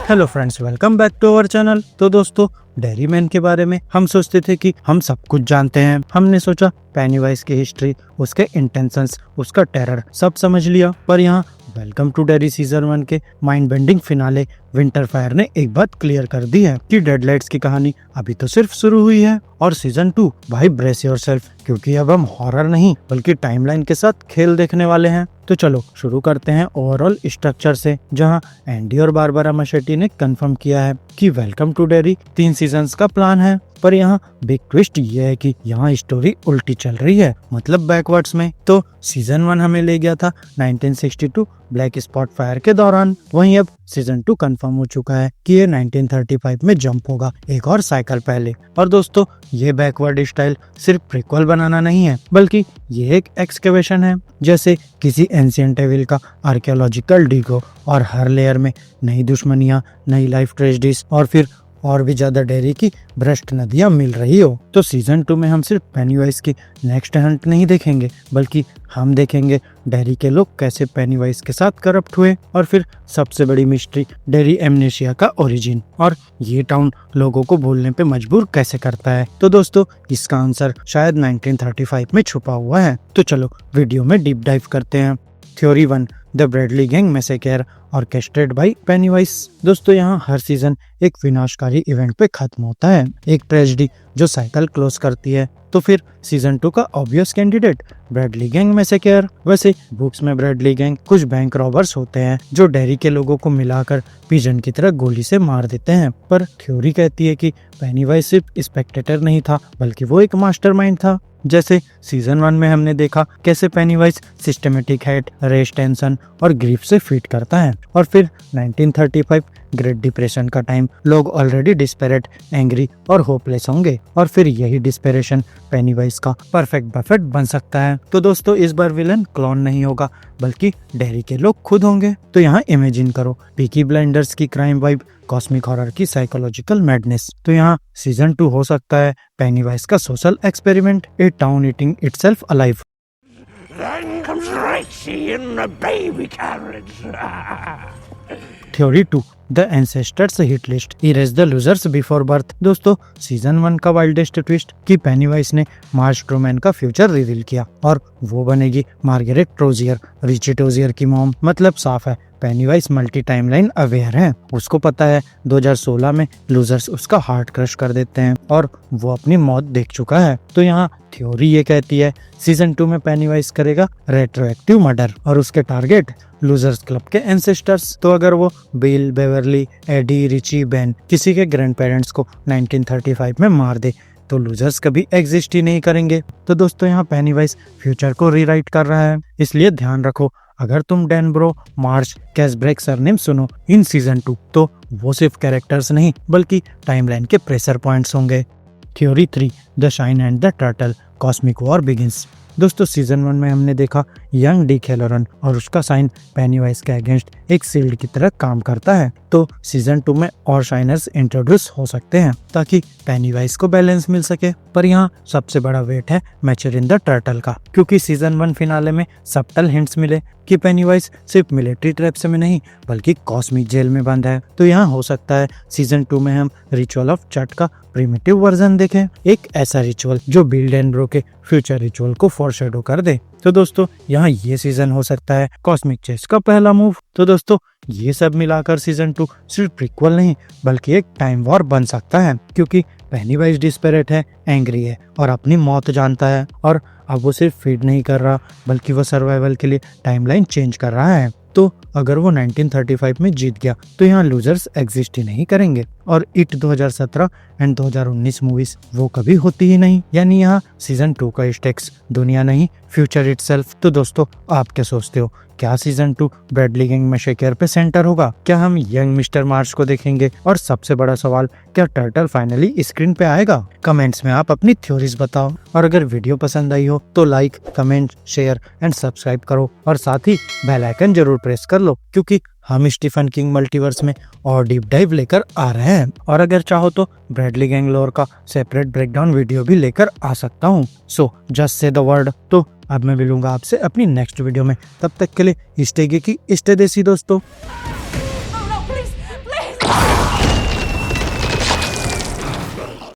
Hello friends, welcome back to our channel. तो दोस्तों, dairy man के बारे में हम सोचते थे कि हम सब कुछ जानते हैं। हमने सोचा पेनीवाइज की हिस्ट्री, उसके इंटेंशंस, उसका टेरर सब समझ लिया। पर यहाँ वेलकम टू डेयरी सीजन 1 के माइंड बेंडिंग फिनाले विंटरफायर ने एक बात क्लियर कर दी है कि डेडलाइट्स की कहानी अभी तो सिर्फ शुरू हुई है। और सीजन 2 भाई ब्रेस योरसेल्फ, क्योंकि अब हम हॉरर नहीं बल्कि टाइमलाइन के साथ खेल देखने वाले हैं। तो चलो शुरू करते हैं ओवरऑल स्ट्रक्चर से, जहां एंडी और बारबरा मशेटी ने कंफर्म किया है कि वेलकम टू डेयरी 3 सीजन्स का प्लान है। पर यहाँ बिग ट्विस्ट ये है कि यहाँ स्टोरी उल्टी चल रही है, मतलब बैकवर्ड्स में। तो सीजन 1 हमें ले गया था 1962 ब्लैक स्पॉट फायर के दौरान, वहीं अब सीजन 2 कंफर्म हो चुका है कि ये 1935 में जंप होगा, एक और साइकिल पहले। और दोस्तों, ये बैकवर्ड स्टाइल सिर्फ प्रीक्वल बनाना नहीं है, बल्कि ये एक एक्सकेवेशन है, जैसे किसी एंशिएंट एविल का आर्कियोलॉजिकल डिगो, और हर लेयर में नई दुश्मनियां, नई लाइफ ट्रेजेडीज और फिर और भी ज्यादा डेयरी की भ्रष्ट नदियां मिल रही हो। तो सीजन 2 में हम सिर्फ पेनीवाइज की नेक्स्ट हंट नहीं देखेंगे, बल्कि हम देखेंगे डेयरी के लोग कैसे पेनीवाइज के साथ करप्ट हुए, और फिर सबसे बड़ी मिस्ट्री डेयरी एमनेशिया का ओरिजिन, और ये टाउन लोगों को भूलने पे मजबूर कैसे करता है। तो दोस्तों, इसका आंसर शायद 1935 में छुपा हुआ है। तो चलो वीडियो में डीप डाइव करते हैं। Theory 1, the Bradley gang massacre orchestrated by Pennywise. दोस्तों, यहाँ हर सीजन एक विनाशकारी इवेंट पे खत्म होता है, एक ट्रेजेडी जो साइकिल क्लोज करती है। तो फिर सीजन 2 का obvious candidate Bradley gang massacre. वैसे बुक्स में ब्रैडली गैंग कुछ बैंक रॉबर्स होते हैं जो डेयरी के लोगों को मिलाकर पिजन की तरह गोली से मार देते हैं। पर थ्योरी कहती है कि पेनीवाइज सिर्फ स्पेक्टेटर नहीं था, बल्कि वो एक मास्टरमाइंड था। जैसे सीजन 1 में हमने देखा कैसे Pennywise systematic hate, race, tension और ग्रीफ से फीट करता है। और फिर 1935 ग्रेट डिप्रेशन का टाइम, लोग ऑलरेडी डिस्पेरेट, एंग्री और होपलेस होंगे, और फिर यही डिस्पेरेशन पेनीवाइज का परफेक्ट बफेट बन सकता है। तो दोस्तों, इस बार विलन क्लोन नहीं होगा, बल्कि डेयरी के लोग खुद होंगे। तो यहाँ इमेजिन करो पीकी ब्लाइंडर्स की क्राइम वाइब, कॉस्मिक हॉरर की साइकोलॉजिकल मैडनेस। तो यहाँ सीजन 2 हो सकता है पेनीवाइज का social experiment, A town eating itself alive. Then comes Ricey in the baby carriage. Theory 2, the ancestors hit list erase the losers before birth. दोस्तों, season 1 का wildest twist कि penny-wise ने मार्श ट्रूमैन का future reveal किया, और वो बनेगी Margaret ट्रोजियर, Richie टोजियर की मॉम। मतलब साफ है पेनीवाइज मल्टी टाइमलाइन अवेयर है। उसको पता है 2016 में लूजर्स उसका हार्ट क्रश कर देते हैं, और वो अपनी मौत देख चुका है। तो यहाँ थ्योरी ये कहती है सीजन 2 में पेनीवाइज करेगा रेट्रोएक्टिव मर्डर, और उसके टारगेट लूजर्स क्लब के एंसेस्टर्स। तो अगर वो Bill, Beverly, Eddie, Richie, Ben किसी के ग्रैंड पेरेंट्स को 1935 में मार दे, तो लूजर्स कभी एग्जिस्ट ही नहीं करेंगे। तो दोस्तों, यहाँ पेनीवाइज फ्यूचर को रीराइट कर रहा है। इसलिए ध्यान रखो, अगर तुम डैनब्रो, मार्श, कैसब्रेक सरनेम सुनो इन सीजन 2, तो वो सिर्फ कैरेक्टर्स नहीं बल्कि टाइमलाइन के प्रेशर पॉइंट्स होंगे। Theory 3, the shine and the turtle cosmic war begins. दोस्तों, सीजन 1 में हमने देखा यंग डिक हेलोरन और उसका साइन पेनीवाइज के अगेंस्ट एक सील्ड की तरह काम करता है। तो सीजन 2 में और शाइनर्स इंट्रोड्यूस हो सकते हैं ताकि पेनीवाइज को बैलेंस मिल सके। पर यहाँ सबसे बड़ा वेट है मैचुरिन द टर्टल का, क्योंकि सीजन 1 फिनाले में सबटल हिंट्स मिले कि पेनीवाइज सिर्फ मिलिट्री ट्रैप्स में नहीं बल्कि कॉस्मिक जेल में बंद है। तो यहाँ हो सकता है सीजन 2 में हम रिचुअल ऑफ चट का प्रिमिटिव वर्जन देखें, एक ऐसा रिचुअल जो बिल डैनब्रो के फ्यूचर रिचुअल को फोरशैडो कर दे। तो दोस्तों, यहाँ ये सीजन हो सकता है कॉस्मिक चेस का पहला मूव। तो दोस्तों, ये सब मिलाकर सीजन 2 सिर्फ प्रीक्वल नहीं बल्कि एक टाइम वॉर बन सकता है, क्योंकि पेनीवाइज डिस्पेरेट है, एंग्री है और अपनी मौत जानता है, और अब वो सिर्फ फीड नहीं कर रहा बल्कि वो सर्वाइवल के लिए टाइमलाइन चेंज कर रहा है। तो अगर वो 1935 में जीत गया तो यहाँ लूजर्स एग्जिस्ट ही नहीं करेंगे, और इट 2017 एंड 2019 मूवीज वो कभी होती ही नहीं। यानी यहाँ सीजन 2 का स्टेक्स दुनिया नहीं, फ्यूचर इटसेल्फ। तो दोस्तों, आप क्या सोचते हो, क्या सीजन 2 ब्रैडली गैंग मैसेकर पे सेंटर होगा? क्या हम यंग मिस्टर मार्श को देखेंगे? और सबसे बड़ा सवाल, क्या टर्टल फाइनली स्क्रीन पे आएगा? कमेंट्स में आप अपनी थ्योरीज बताओ, और अगर वीडियो पसंद आई हो तो like, comment, share and subscribe करो, और साथ ही बेल आइकन जरूर प्रेस कर लो, क्योंकि हम स्टीफन किंग मल्टीवर्स में और डीप डाइव लेकर आ रहे हैं। और अगर चाहो तो ब्रैडली गैंग लोर का सेपरेट ब्रेकडाउन वीडियो भी लेकर आ सकता हूँ। So just say the word. तो अब मैं मिलूंगा आपसे अपनी नेक्स्ट वीडियो में, तब तक के लिए स्टे गेकी, स्टे देसी दोस्तों।